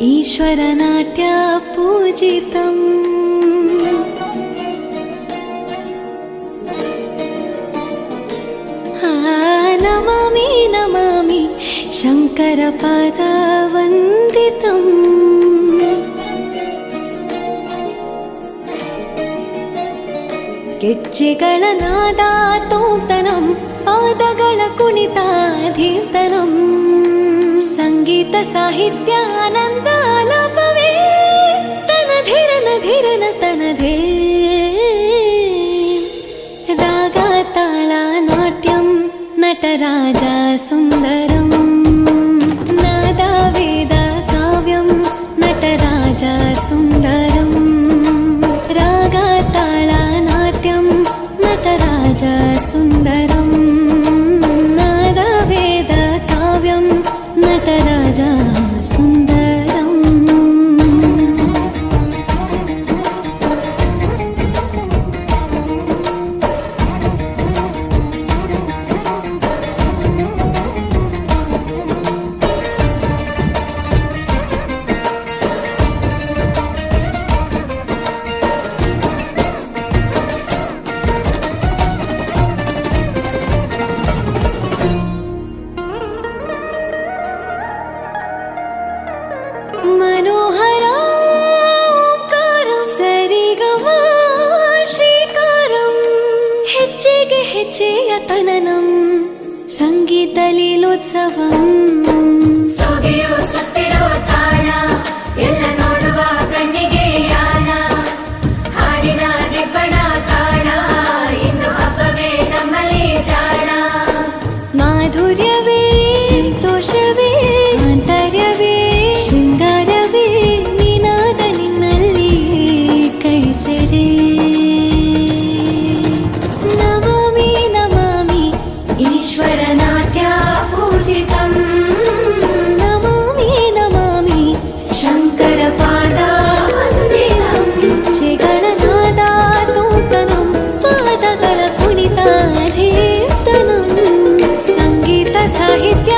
ईश्वरनाट्य पूजितम् नमामि नमामि शङ्करपादवन्दितम् ಗೆಜ್ಜೆಗಳ ನಾದ ತೋಂತನಂ ಪಾದಗಳ ಕುಣಿತಾಧೀರ್ತನಂ ಸಂಗೀತ ಸಾಹಿತ್ಯ ಆನಂದ ಆಲಾಪವೇ ತನಧಿರನ ಧಿರನ ತನಧೇ ರಾಗ ತಾಳ ನಾಟ್ಯಂ ನಟರಾಜ ಸುಂದರಂ ನಾದ ವೇದ ಕಾವ್ಯಂ ನಟರಾಜ ಸುಂದರಂ ರಾಗ ತಾಳ ನಾಟ್ಯಂ ನಟರಾಜ ಸುಂದರಂ ನಾದ ವೇದ ಕಾವ್ಯಂ ನಟರಾಜ ಸುಂದರಂ मनोहर ओंकारं सरिगमा श्रीकारं ಹೆಜ್ಜೆಗೆ ಹೆಜ್ಜೆಯ ತನನಂ ಸಂಗೀತ ಲೀಲೋತ್ಸವಂ ಸೊಗೆಯೋ ಸತ್ತಿರೋ ತಾಣ ಎಲ್ಲ ನೋಡುವ ಕಣ್ಣಿಗೆ ಯಾನ ಹಾಡಿನ ದಿಬ್ಬಣ ಕಾಣ ಇಂದು ಹಬ್ಬವೇ ನಮ್ಮಲ್ಲಿ ಜಾಣ ಮಾಧುರ್ಯವೇ ಸಂತೋಷವೇ ಆಂತರ್ಯವೇ ಶೃಂಗಾರವೇ ನಿನಾದ ನಿನ್ನಲ್ಲಿ ಕೈಸೆರೆ ನಮಾಮಿ ನಮಾಮಿ ಈಶ್ವರನಾಟ್ಯ ಪೂಜಿತಂ ನಮಾಮಿ ನಮಾಮಿ ಶಂಕರಪಾದ ವಂದಿತಂ ಗೆಜ್ಜೆಗಳ ನಾದ ತೋಂತನಂ ಪಾದಗಳ ಕುಣಿತಾಧೀರ್ತನಂ ಸಂಗೀತ ಸಾಹಿತ್ಯ